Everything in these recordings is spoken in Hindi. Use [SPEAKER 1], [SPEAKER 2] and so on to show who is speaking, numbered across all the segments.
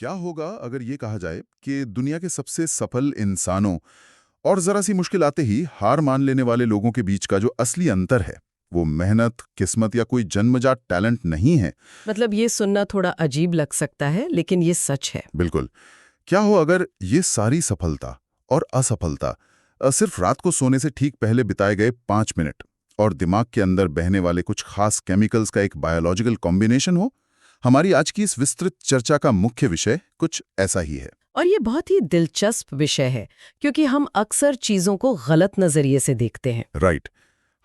[SPEAKER 1] क्या होगा अगर ये कहा जाए कि दुनिया के सबसे सफल इंसानों और जरा सी मुश्किल आते ही हार मान लेने वाले लोगों के बीच का जो असली अंतर है, वो मेहनत, किस्मत या कोई जन्मजात टैलेंट नहीं है।
[SPEAKER 2] मतलब ये सुनना थोड़ा अजीब लग सकता है, लेकिन ये सच है।
[SPEAKER 1] बिल्कुल। क्या हो अगर ये सारी सफलता और असफलता सिर्फ रात को सोने से ठीक पहले बिताए गए 5 मिनट और दिमाग के अंदर बहने वाले कुछ खास केमिकल्स का एक बायोलॉजिकल कॉम्बिनेशन हो? हमारी आज की इस विस्तृत चर्चा का मुख्य विषय कुछ ऐसा ही है।
[SPEAKER 2] और ये बहुत ही दिलचस्प विषय है, क्योंकि हम अक्सर चीजों को गलत नजरिए से देखते हैं।
[SPEAKER 1] राइट।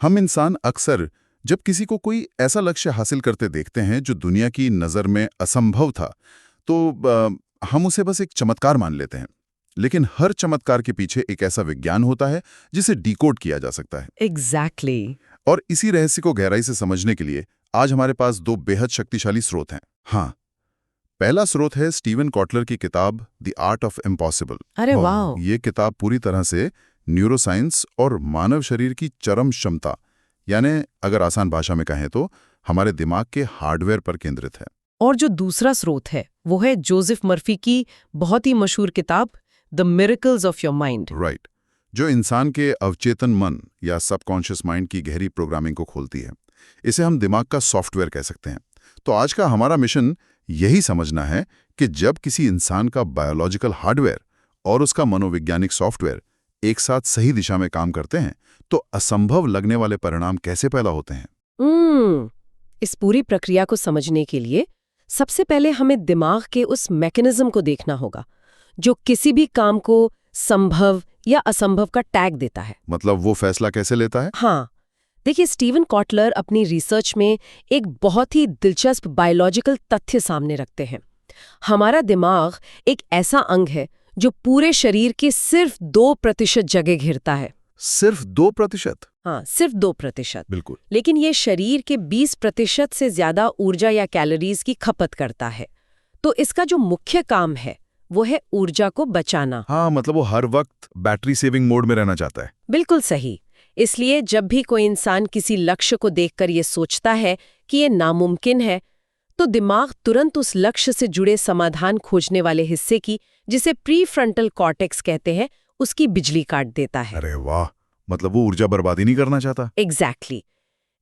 [SPEAKER 1] हम इंसान अक्सर जब किसी को कोई ऐसा लक्ष्य हासिल करते देखते हैं जो दुनिया की नज़र में असंभव था, तो हम उसे बस एक चमत्कार मान लेते हैं। लेकिन हर चमत्कार के पीछे एक ऐसा विज्ञान होता है जिसे डिकोड किया जा सकता है।
[SPEAKER 2] एग्जैक्टली।
[SPEAKER 1] और इसी रहस्य को गहराई से समझने के लिए आज हमारे पास दो बेहद शक्तिशाली स्रोत हैं। हाँ, पहला स्रोत है स्टीवन कॉटलर की किताब द आर्ट ऑफ इम्पॉसिबल।
[SPEAKER 2] अरे वाह!
[SPEAKER 1] ये किताब पूरी तरह से न्यूरोसाइंस और मानव शरीर की चरम क्षमता, यानी अगर आसान भाषा में कहें तो हमारे दिमाग के हार्डवेयर पर केंद्रित है।
[SPEAKER 2] और जो दूसरा स्रोत है वो है जोसेफ मर्फी की बहुत ही मशहूर किताब the miracles of your mind.
[SPEAKER 1] Right, जो इंसान के अवचेतन मन या सबकॉन्शियस माइंड की गहरी प्रोग्रामिंग को खोलती है। इसे हम दिमाग का सॉफ्टवेयर कह सकते हैं। तो आज का हमारा मिशन यही समझना है कि जब किसी इंसान का बायोलॉजिकल हार्डवेयर और उसका मनोवैज्ञानिक सॉफ्टवेयर एक साथ सही दिशा में काम करते हैं तो असंभव लगने वाले परिणाम कैसे पैदा होते हैं।
[SPEAKER 2] इस पूरी प्रक्रिया को समझने के लिए सबसे पहले हमें दिमाग के उस मैकेनिज्म को देखना होगा जो किसी भी काम को संभव या असंभव का टैग देता है।
[SPEAKER 1] मतलब वो फैसला कैसे लेता है?
[SPEAKER 2] हाँ, देखिए, स्टीवन कॉटलर अपनी रिसर्च में एक बहुत ही दिलचस्प बायोलॉजिकल तथ्य सामने रखते हैं। हमारा दिमाग एक ऐसा अंग है जो पूरे शरीर के सिर्फ 2% जगह घेरता है।
[SPEAKER 1] सिर्फ 2%?
[SPEAKER 2] हाँ, सिर्फ 2%।
[SPEAKER 1] बिल्कुल।
[SPEAKER 2] लेकिन ये शरीर के 20% से ज्यादा ऊर्जा या कैलोरीज की खपत करता है। तो इसका जो मुख्य काम है वो है ऊर्जा को बचाना।
[SPEAKER 1] हाँ, मतलब वो हर वक्त बैटरी सेविंग मोड में रहना चाहता है।
[SPEAKER 2] बिल्कुल सही। इसलिए जब भी कोई इंसान किसी लक्ष्य को देखकर ये सोचता है कि ये नामुमकिन है, तो दिमाग तुरंत उस लक्ष्य से जुड़े समाधान खोजने वाले हिस्से की, जिसे प्रीफ्रंटल कॉर्टेक्स कहते हैं, उसकी बिजली काट देता है।
[SPEAKER 1] अरे वाह, मतलब वो ऊर्जा बर्बादी नहीं करना चाहता।
[SPEAKER 2] एग्जैक्टली।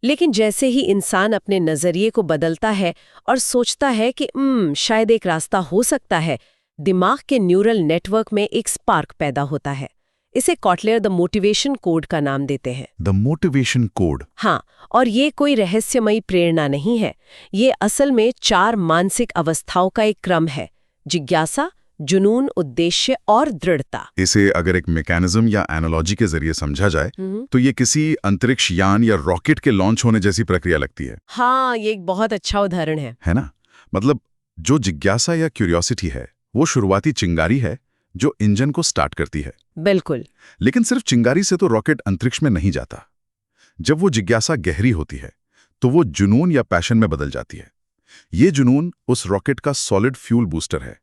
[SPEAKER 2] लेकिन जैसे ही इंसान अपने नजरिए को बदलता है और सोचता है कि शायद एक रास्ता हो सकता है, दिमाग के न्यूरल नेटवर्क में एक स्पार्क पैदा होता है। इसे कॉटलर द मोटिवेशन कोड का नाम देते हैं।
[SPEAKER 1] The motivation code?
[SPEAKER 2] हाँ, और ये कोई रहस्यमयी प्रेरणा नहीं है। ये असल में 4 मानसिक अवस्थाओं का एक क्रम है: जिज्ञासा, जुनून, उद्देश्य और दृढ़ता।
[SPEAKER 1] इसे अगर एक मैकेनिज्म या एनालॉजी के जरिए समझा जाए तो ये किसी अंतरिक्ष यान या रॉकेट के लॉन्च होने जैसी प्रक्रिया लगती है।
[SPEAKER 2] हाँ, ये एक बहुत अच्छा उदाहरण है
[SPEAKER 1] ना? मतलब जो जिज्ञासा या क्यूरियोसिटी है वो शुरुआती चिंगारी है जो इंजन को स्टार्ट करती है।
[SPEAKER 2] बिल्कुल।
[SPEAKER 1] लेकिन सिर्फ चिंगारी से तो रॉकेट अंतरिक्ष में नहीं जाता। जब वो जिज्ञासा गहरी होती है तो वो जुनून या पैशन में बदल जाती है। ये जुनून उस रॉकेट का सॉलिड फ्यूल बूस्टर है।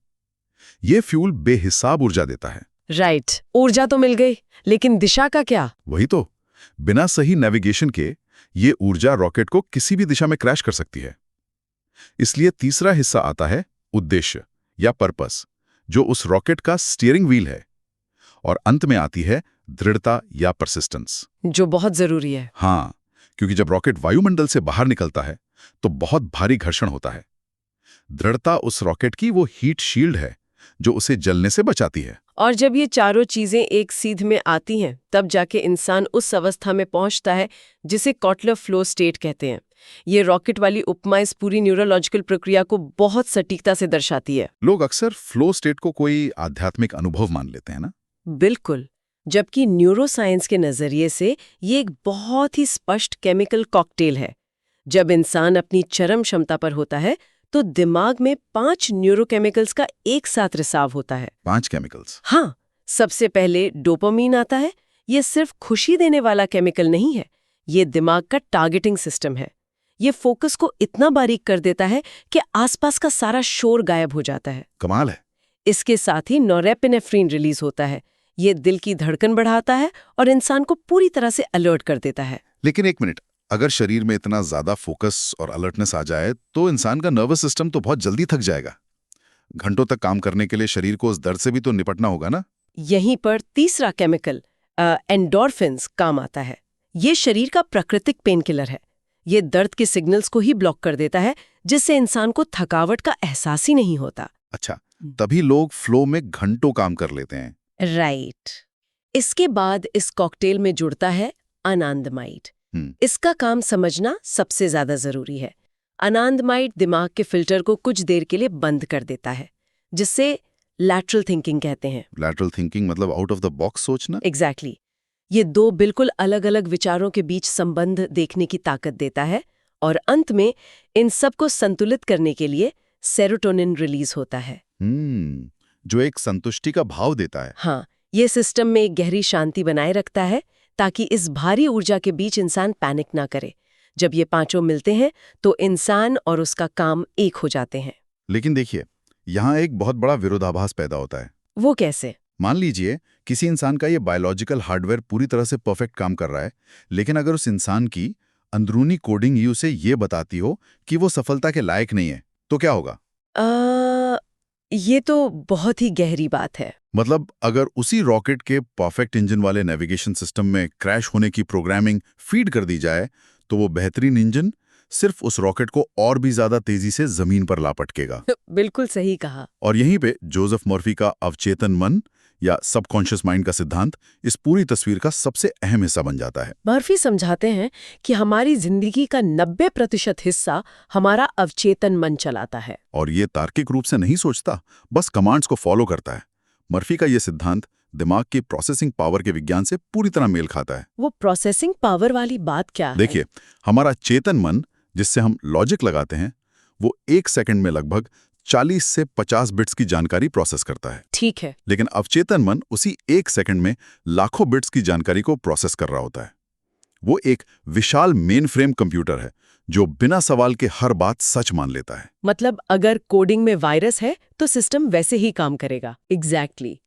[SPEAKER 1] ये फ्यूल बेहिसाब ऊर्जा देता है।
[SPEAKER 2] राइट, ऊर्जा तो मिल गई, लेकिन दिशा का क्या?
[SPEAKER 1] वही तो, बिना सही नेविगेशन के ये ऊर्जा रॉकेट को किसी भी दिशा में क्रैश कर सकती है। इसलिए तीसरा हिस्सा आता है उद्देश्य या पर्पस, जो उस रॉकेट का स्टीयरिंग व्हील है। और अंत में आती है दृढ़ता या परसिस्टेंस,
[SPEAKER 2] जो बहुत जरूरी है।
[SPEAKER 1] हाँ, क्योंकि जब रॉकेट वायुमंडल से बाहर निकलता है तो बहुत भारी घर्षण होता है। दृढ़ता उस रॉकेट की वो हीट शील्ड है जो उसे जलने से बचाती है।
[SPEAKER 2] और जब ये चारों चीजें एक सीध में आती हैं, तब जाके इंसान उस अवस्था में पहुंचता है जिसे कॉटलर फ्लो स्टेट कहते हैं। ये रॉकेट वाली उपमा इस पूरी न्यूरोलॉजिकल प्रक्रिया को बहुत सटीकता से दर्शाती है।
[SPEAKER 1] लोग अक्सर फ्लो स्टेट को कोई आध्यात्मिक अनुभव मान लेते हैं ना?
[SPEAKER 2] बिल्कुल, जबकि न्यूरोसाइंस के नजरिए से ये एक बहुत ही स्पष्ट केमिकल कॉकटेल है। जब इंसान अपनी चरम क्षमता पर होता है तो दिमाग में 5 न्यूरोकेमिकल्स का एक साथ रिसाव होता है।
[SPEAKER 1] 5 केमिकल्स?
[SPEAKER 2] हाँ, सबसे पहले डोपामीन आता है। ये सिर्फ खुशी देने वाला केमिकल नहीं है, ये दिमाग का टारगेटिंग सिस्टम है। ये फोकस को इतना बारीक कर देता है कि आसपास का सारा शोर गायब हो जाता है।
[SPEAKER 1] कमाल है।
[SPEAKER 2] इसके साथ ही नॉरेपिनेफ्रिन रिलीज होता है। ये दिल की धड़कन बढ़ाता है और इंसान को पूरी तरह से अलर्ट कर देता है।
[SPEAKER 1] लेकिन एक मिनट, अगर शरीर में इतना ज्यादा फोकस और अलर्टनेस आ जाए तो इंसान का नर्वस सिस्टम तो बहुत जल्दी थक जाएगा। घंटों तक काम करने के लिए शरीर को उस दर्द से भी तो निपटना होगा ना।
[SPEAKER 2] यहीं पर तीसरा केमिकल एंडोर्फिन्स काम आता है। ये शरीर का प्राकृतिक पेन किलर है। ये दर्द के सिग्नल्स को ही ब्लॉक कर देता है, जिससे इंसान को थकावट का एहसास ही नहीं होता।
[SPEAKER 1] अच्छा, तभी लोग फ्लो में घंटों काम कर लेते हैं।
[SPEAKER 2] राइट। इसके बाद इस कॉकटेल में जुड़ता है अनांदमाइड। इसका काम समझना सबसे ज्यादा जरूरी है। अनांदमाइड दिमाग के फिल्टर को कुछ देर के लिए बंद कर देता है, जिससे लैटरल थिंकिंग कहते हैं।
[SPEAKER 1] लैटरल थिंकिंग मतलब आउट ऑफ द बॉक्स सोचना।
[SPEAKER 2] एग्जैक्टली। ये दो बिल्कुल अलग-अलग विचारों के बीच संबंध देखने की ताकत देता है, और अंत में इन सब को संतुलित करने के लिए सेरोटोनिन रिलीज होता है।
[SPEAKER 1] जो एक संतुष्टि का भाव देता है।
[SPEAKER 2] हाँ, ये सिस्टम में एक गहरी शांति बनाए रखता है, ताकि इस भारी ऊर्जा के बीच इंसान पैनिक ना करे। जब ये पांचों मिलते हैं तो इंसान और उसका काम एक हो जाते हैं।
[SPEAKER 1] लेकिन देखिए, यहाँ एक बहुत बड़ा विरोधाभास पैदा होता है।
[SPEAKER 2] वो कैसे?
[SPEAKER 1] मान लीजिए किसी इंसान का ये बायोलॉजिकल हार्डवेयर पूरी तरह से परफेक्ट काम कर रहा है, लेकिन अगर उस इंसान की अंदरूनी कोडिंग ही उसे ये बताती हो कि वो सफलता के लायक नहीं है, तो क्या होगा?
[SPEAKER 2] ये तो बहुत ही गहरी बात है।
[SPEAKER 1] मतलब अगर उसी रॉकेट के परफेक्ट इंजन वाले नेविगेशन सिस्टम में क्रैश होने की प्रोग्रामिंग फीड कर दी जाए, तो वो बेहतरीन इंजन सिर्फ उस रॉकेट को और भी ज्यादा तेजी से जमीन पर ला पटकेगा।
[SPEAKER 2] बिल्कुल सही कहा।
[SPEAKER 1] और यहीं पे जोसेफ मर्फी का अवचेतन मन या सबकॉन्शियस माइंड का सिद्धांत इस पूरी तस्वीर का सबसे अहम हिस्सा बन जाता है।
[SPEAKER 2] मर्फी समझाते हैं कि हमारी जिंदगी का 90% हिस्सा हमारा अवचेतन मन चलाता है,
[SPEAKER 1] और ये तार्किक रूप से नहीं सोचता, बस कमांड्स को फॉलो करता है। मर्फी का ये सिद्धांत दिमाग की प्रोसेसिंग पावर के विज्ञान से पूरी तरह मेल खाता है।
[SPEAKER 2] वो प्रोसेसिंग पावर वाली बात क्या है?
[SPEAKER 1] देखिए, हमारा चेतन मन, जिससे हम लॉजिक लगाते हैं, वो 1 सेकंड में लगभग 40 से 50 बिट्स की जानकारी प्रोसेस करता है।
[SPEAKER 2] ठीक है।
[SPEAKER 1] लेकिन अवचेतन मन उसी 1 सेकंड में लाखों बिट्स की जानकारी को प्रोसेस कर रहा होता है। वो एक विशाल मेन फ्रेम कंप्यूटर है जो बिना सवाल के हर बात सच मान लेता है।
[SPEAKER 2] मतलब अगर कोडिंग में वायरस है तो सिस्टम वैसे ही काम करेगा। एग्जैक्टली।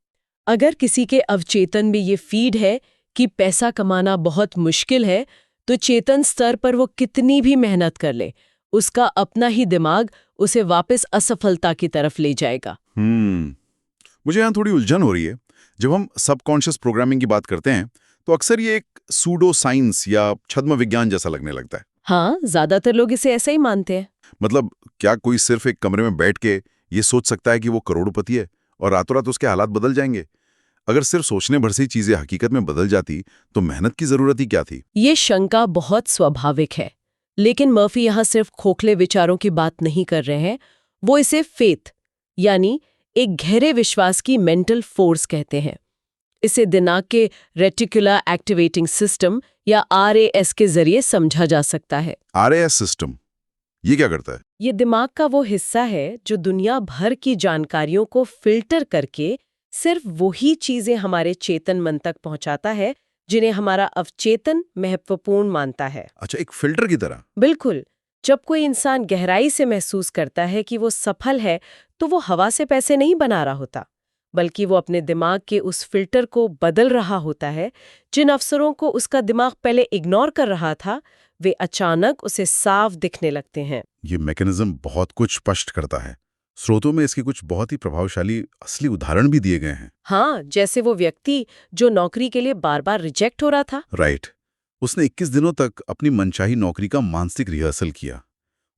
[SPEAKER 2] अगर किसी के अवचेतन में ये फीड है कि पैसा कमाना बहुत मुश्किल है, तो चेतन स्तर पर वो कितनी भी मेहनत कर ले, उसका अपना ही दिमाग उसे वापस असफलता की तरफ ले जाएगा।
[SPEAKER 1] मुझे यहाँ थोड़ी उलझन हो रही है। जब हम सबकॉन्शियस प्रोग्रामिंग की बात करते हैं तो अक्सर ये एक सूडो साइंस या छद्म विज्ञान जैसा लगने लगता है।
[SPEAKER 2] हाँ, ज्यादातर लोग इसे ऐसा ही मानते हैं।
[SPEAKER 1] मतलब क्या कोई सिर्फ एक कमरे में बैठ के ये सोच सकता है कि वो करोड़पति है और रातों रात उसके हालात बदल जाएंगे? अगर सिर्फ सोचने भर से चीजें हकीकत में बदल जाती तो मेहनत की जरूरत ही क्या थी?
[SPEAKER 2] ये शंका बहुत स्वाभाविक है, लेकिन मर्फी यहाँ सिर्फ खोखले विचारों की बात नहीं कर रहे हैं। वो इसे फेथ यानी एक गहरे विश्वास की मेंटल फोर्स कहते हैं। इसे दिमाग के रेटिकुलर एक्टिवेटिंग सिस्टम या RAS के जरिए समझा जा सकता है।
[SPEAKER 1] RAS सिस्टम, ये क्या करता है?
[SPEAKER 2] ये दिमाग का वो हिस्सा है जो दुनिया भर की जानकारियों को फिल्टर करके सिर्फ वही चीजें हमारे चेतन मन तक पहुंचाता है जिन्हें हमारा अवचेतन महत्वपूर्ण मानता है।
[SPEAKER 1] अच्छा, एक फिल्टर की तरह।
[SPEAKER 2] बिल्कुल। जब कोई इंसान गहराई से महसूस करता है कि वो सफल है, तो वो हवा से पैसे नहीं बना रहा होता, बल्कि वो अपने दिमाग के उस फिल्टर को बदल रहा होता है। जिन अवसरों को उसका दिमाग पहले इग्नोर कर रहा था, वे अचानक उसे साफ दिखने लगते हैं।
[SPEAKER 1] ये मैकेनिज्म बहुत कुछ स्पष्ट करता है। स्रोतों में इसके कुछ बहुत ही प्रभावशाली असली उदाहरण भी दिए गए हैं।
[SPEAKER 2] हाँ, जैसे वो व्यक्ति जो नौकरी के लिए बार बार रिजेक्ट हो रहा था।
[SPEAKER 1] राइट। उसने 21 दिनों तक अपनी मनचाही नौकरी का मानसिक रिहर्सल किया।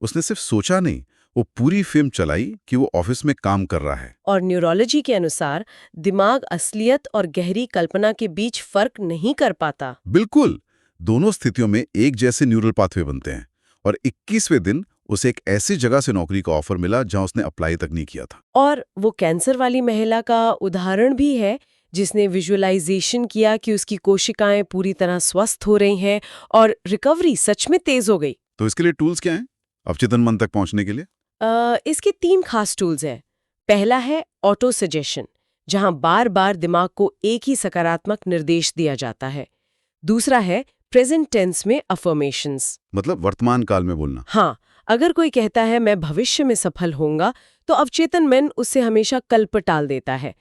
[SPEAKER 1] उसने सिर्फ सोचा नहीं, वो पूरी फिल्म चलाई कि वो ऑफिस में काम कर रहा है।
[SPEAKER 2] और न्यूरोलॉजी के अनुसार दिमाग असलियत और गहरी कल्पना के बीच फर्क नहीं कर पाता।
[SPEAKER 1] बिल्कुल, दोनों स्थितियों में एक जैसे न्यूरल पाथवे बनते हैं। और 21वें दिन उसे एक ऐसी जगह से नौकरी का ऑफर मिला जहां उसने अप्लाई तक नहीं किया था।
[SPEAKER 2] और वो कैंसर वाली महिला का उदाहरण भी है, जिसने विजुअलाइजेशन किया कि उसकी कोशिकाएं पूरी तरह स्वस्थ हो रही हैं और रिकवरी सच में तेज हो गई।
[SPEAKER 1] तो इसके लिए टूल्स क्या हैं अवचेतन मन तक पहुंचने के लिए?
[SPEAKER 2] इसके 3 खास टूल्स हैं। पहला है ऑटो सजेशन, जहां बार बार दिमाग को एक ही सकारात्मक निर्देश दिया जाता है। दूसरा है प्रेजेंट टेंस में अफर्मेशंस,
[SPEAKER 1] मतलब वर्तमान काल में बोलना।
[SPEAKER 2] हाँ, अगर कोई कहता है मैं भविष्य में सफल होऊंगा, तो अवचेतन मन उससे हमेशा कल पर टाल देता है।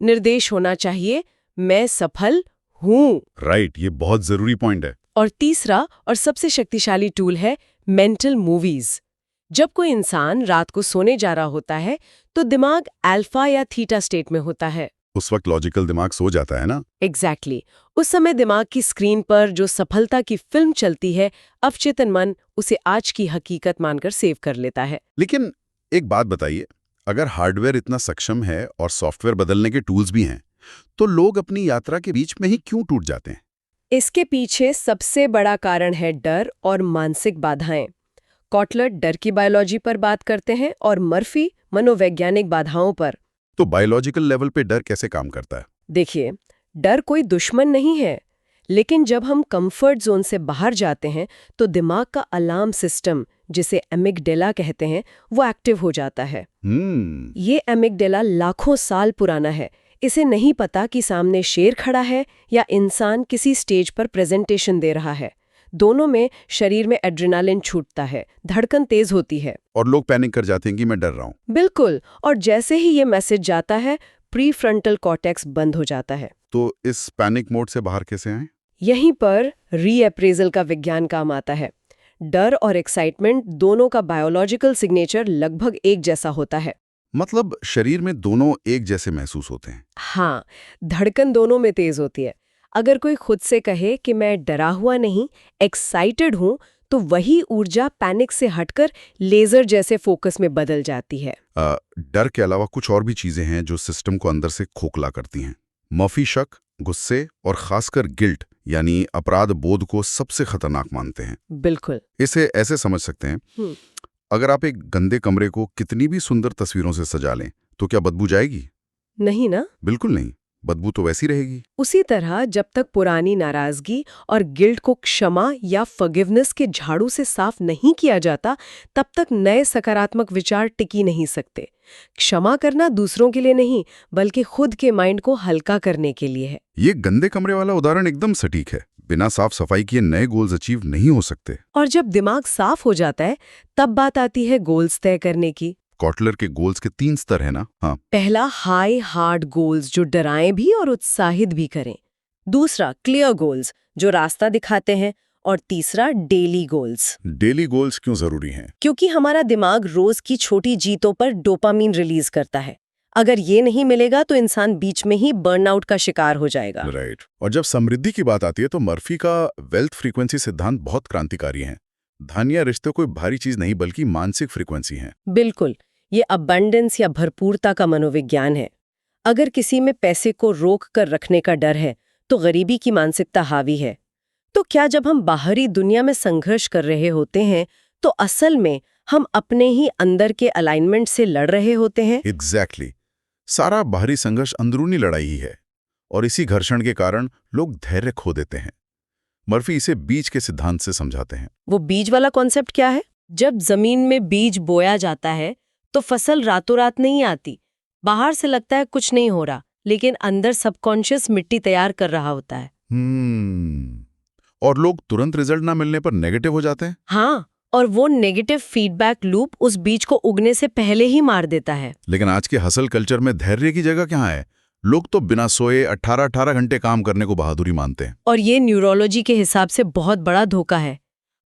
[SPEAKER 2] निर्देश होना चाहिए मैं सफल हूं।
[SPEAKER 1] राइट, ये बहुत जरूरी पॉइंट है।
[SPEAKER 2] और तीसरा और सबसे शक्तिशाली टूल है मेंटल मूवीज, जब कोई इंसान रात को सोने जा रहा होता है तो दिमाग अल्फा या थीटा स्टेट में होता है।
[SPEAKER 1] उस वक्त लॉजिकल दिमाग सो जाता है ना?
[SPEAKER 2] एग्जैक्टली उस समय दिमाग की स्क्रीन पर जो सफलता की फिल्म चलती है, अवचेतन मन उसे आज की हकीकत मानकर सेव कर लेता है।
[SPEAKER 1] लेकिन एक बात बताइए, अगर हार्डवेयर इतना सक्षम है और सॉफ्टवेयर बदलने के टूल्स भी हैं, तो लोग अपनी यात्रा के बीच में ही क्यों टूट जाते हैं?
[SPEAKER 2] इसके पीछे सबसे बड़ा कारण है डर और मानसिक बाधाएं। कॉटलर डर की बायोलॉजी पर बात करते हैं और मर्फी मनोवैज्ञानिक बाधाओं पर।
[SPEAKER 1] तो बायोलॉजिकल लेवल पे डर कैसे काम करता है?
[SPEAKER 2] देखिए, डर कोई दुश्मन नहीं है, लेकिन जब हम कंफर्ट जोन से बाहर जाते हैं तो दिमाग का अलार्म सिस्टम, जिसे एमिगडेला कहते हैं, वो एक्टिव हो जाता है। ये एमिगडेला लाखों साल पुराना है। इसे नहीं पता कि सामने शेर खड़ा है या इंसान किसी स्टेज पर प्रेजेंटेशन दे रहा है। दोनों में शरीर में एड्रेनालिन छूटता है, धड़कन तेज होती है
[SPEAKER 1] और लोग पैनिक कर जाते हैं कि मैं डर रहा हूँ।
[SPEAKER 2] बिल्कुल, और जैसे ही ये मैसेज जाता है, प्रीफ्रंटल कॉर्टेक्स बंद हो जाता है।
[SPEAKER 1] तो इस पैनिक मोड से बाहर कैसे आएं?
[SPEAKER 2] यहीं पर रीअप्रेजल का विज्ञान काम आता है। डर और एक्साइटमेंट दोनों का बायोलॉजिकल सिग्नेचर लगभग एक जैसा होता है।
[SPEAKER 1] मतलब शरीर में दोनों एक जैसे महसूस होते हैं?
[SPEAKER 2] हाँ, धड़कन दोनों में तेज होती है। अगर कोई खुद से कहे कि मैं डरा हुआ नहीं, एक्साइटेड हूं, तो वही ऊर्जा पैनिक से हटकर लेजर जैसे फोकस में बदल जाती है।
[SPEAKER 1] डर के अलावा कुछ और भी चीजें हैं जो सिस्टम को अंदर से खोखला करती हैं। मर्फी शक, गुस्से और खासकर गिल्ट यानी अपराध बोध को सबसे खतरनाक मानते हैं।
[SPEAKER 2] बिल्कुल।
[SPEAKER 1] इसे ऐसे समझ सकते हैं, अगर आप एक गंदे कमरे को कितनी भी सुंदर तस्वीरों से सजा लें, तो क्या बदबू जाएगी?
[SPEAKER 2] नहीं ना?
[SPEAKER 1] बिल्कुल नहीं, बदबू तो वैसी रहेगी।
[SPEAKER 2] उसी तरह जब तक पुरानी नाराजगी और गिल्ट को क्षमा या फॉरगिवनेस के झाड़ू से साफ नहीं किया जाता, तब तक नए सकारात्मक विचार टिकी नहीं सकते। क्षमा करना दूसरों के लिए नहीं, बल्कि खुद के माइंड को हल्का करने के लिए है।
[SPEAKER 1] ये गंदे कमरे वाला उदाहरण एकदम सटीक है। बिना साफ सफाई किए नए गोल्स अचीव नहीं हो सकते।
[SPEAKER 2] और जब दिमाग साफ हो जाता है, तब बात आती है गोल्स तय करने की।
[SPEAKER 1] कॉटलर के गोल्स के 3 स्तर है ना? हाँ।
[SPEAKER 2] पहला हाई हार्ड गोल्स, जो डराएं भी और उत्साहित भी करें। दूसरा क्लियर गोल्स, जो रास्ता दिखाते हैं। और तीसरा डेली गोल्स।
[SPEAKER 1] डेली गोल्स क्यों जरूरी हैं?
[SPEAKER 2] क्योंकि हमारा दिमाग रोज की छोटी जीतों पर डोपामीन रिलीज करता है। अगर ये नहीं मिलेगा तो इंसान बीच में ही बर्नआउट का शिकार हो जाएगा।
[SPEAKER 1] राइट। और जब समृद्धि की बात आती है तो मर्फी का वेल्थ फ्रीक्वेंसी सिद्धांत बहुत क्रांतिकारी है। धन या रिश्ते कोई भारी चीज नहीं बल्कि मानसिक फ्रीक्वेंसी है।
[SPEAKER 2] बिल्कुल, ये अबंडेंस या भरपूरता का मनोविज्ञान है। अगर किसी में पैसे को रोक कर रखने का डर है तो गरीबी की मानसिकता हावी है। तो क्या जब हम बाहरी दुनिया में संघर्ष कर रहे होते हैं तो असल में हम अपने ही अंदर के अलाइनमेंट से लड़ रहे होते हैं?
[SPEAKER 1] एग्जैक्टली। सारा बाहरी संघर्ष अंदरूनी लड़ाई ही है और इसी घर्षण के कारण लोग धैर्य खो देते हैं। मर्फी इसे बीज के सिद्धांत से समझाते हैं।
[SPEAKER 2] वो बीज वाला कॉन्सेप्ट क्या है? जब जमीन में बीज बोया जाता है तो फसल रातों रात नहीं आती। बाहर से लगता है कुछ नहीं हो रहा, लेकिन अंदर सबकॉन्शियस मिट्टी तैयार कर रहा होता है।
[SPEAKER 1] और लोग तुरंत रिजल्ट ना मिलने पर नेगेटिव हो जाते हैं।
[SPEAKER 2] हाँ, और वो नेगेटिव फीडबैक लूप उस बीज को उगने से पहले ही मार देता है।
[SPEAKER 1] लेकिन आज के हसल कल्चर में धैर्य की जगह कहाँ है? लोग तो बिना सोए 18-18 घंटे काम करने को बहादुरी मानते हैं।
[SPEAKER 2] और ये न्यूरोलॉजी के हिसाब से बहुत बड़ा धोखा है।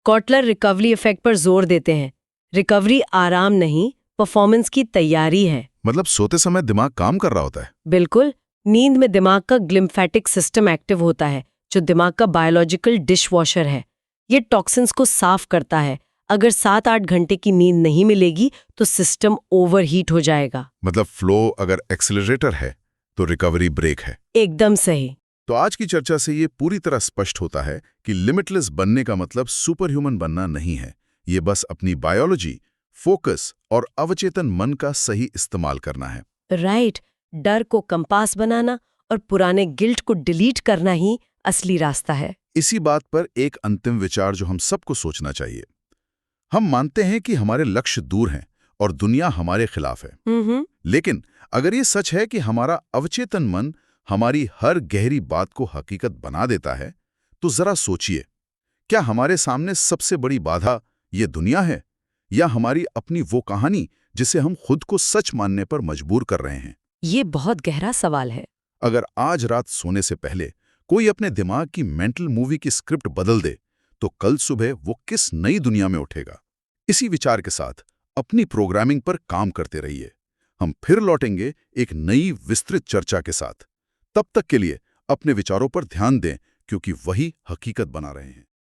[SPEAKER 2] कॉटलर रिकवरी इफेक्ट पर जोर देते हैं। रिकवरी आराम नहीं, परफॉर्मेंस की तैयारी है।
[SPEAKER 1] मतलब सोते समय दिमाग काम कर रहा होता है।
[SPEAKER 2] बिल्कुल, नींद में दिमाग का ग्लिम्फेटिक सिस्टम एक्टिव होता है, जो दिमाग का बायोलॉजिकल डिशवॉशर है। ये टॉक्सिन्स को साफ करता है। अगर 7-8 घंटे की नींद नहीं मिलेगी तो सिस्टम ओवरहीट हो जाएगा।
[SPEAKER 1] मतलब फ्लो अगर एक्सेलरेटर है तो रिकवरी ब्रेक है।
[SPEAKER 2] एकदम सही।
[SPEAKER 1] तो आज की चर्चा से ये पूरी तरह स्पष्ट होता है कि लिमिटलेस बनने का मतलब सुपर ह्यूमन बनना नहीं है। ये बस अपनी बायोलॉजी, फोकस और अवचेतन मन का सही इस्तेमाल करना है।
[SPEAKER 2] राइट। डर को कंपास बनाना और पुराने गिल्ट को डिलीट करना ही असली रास्ता है।
[SPEAKER 1] इसी बात पर एक अंतिम विचार जो हम सबको सोचना चाहिए। हम मानते हैं कि हमारे लक्ष्य दूर हैं और दुनिया हमारे खिलाफ है। लेकिन अगर ये सच है कि हमारा अवचेतन मन हमारी हर गहरी बात को हकीकत बना देता है, तो जरा सोचिए, क्या हमारे सामने सबसे बड़ी बाधा ये दुनिया है या हमारी अपनी वो कहानी जिसे हम खुद को सच मानने पर मजबूर कर रहे हैं?
[SPEAKER 2] ये बहुत गहरा सवाल है।
[SPEAKER 1] अगर आज रात सोने से पहले कोई अपने दिमाग की मेंटल मूवी की स्क्रिप्ट बदल दे, तो कल सुबह वो किस नई दुनिया में उठेगा? इसी विचार के साथ अपनी प्रोग्रामिंग पर काम करते रहिए। हम फिर लौटेंगे एक नई विस्तृत चर्चा के साथ। तब तक के लिए अपने विचारों पर ध्यान दें, क्योंकि वही हकीकत बना रहे हैं।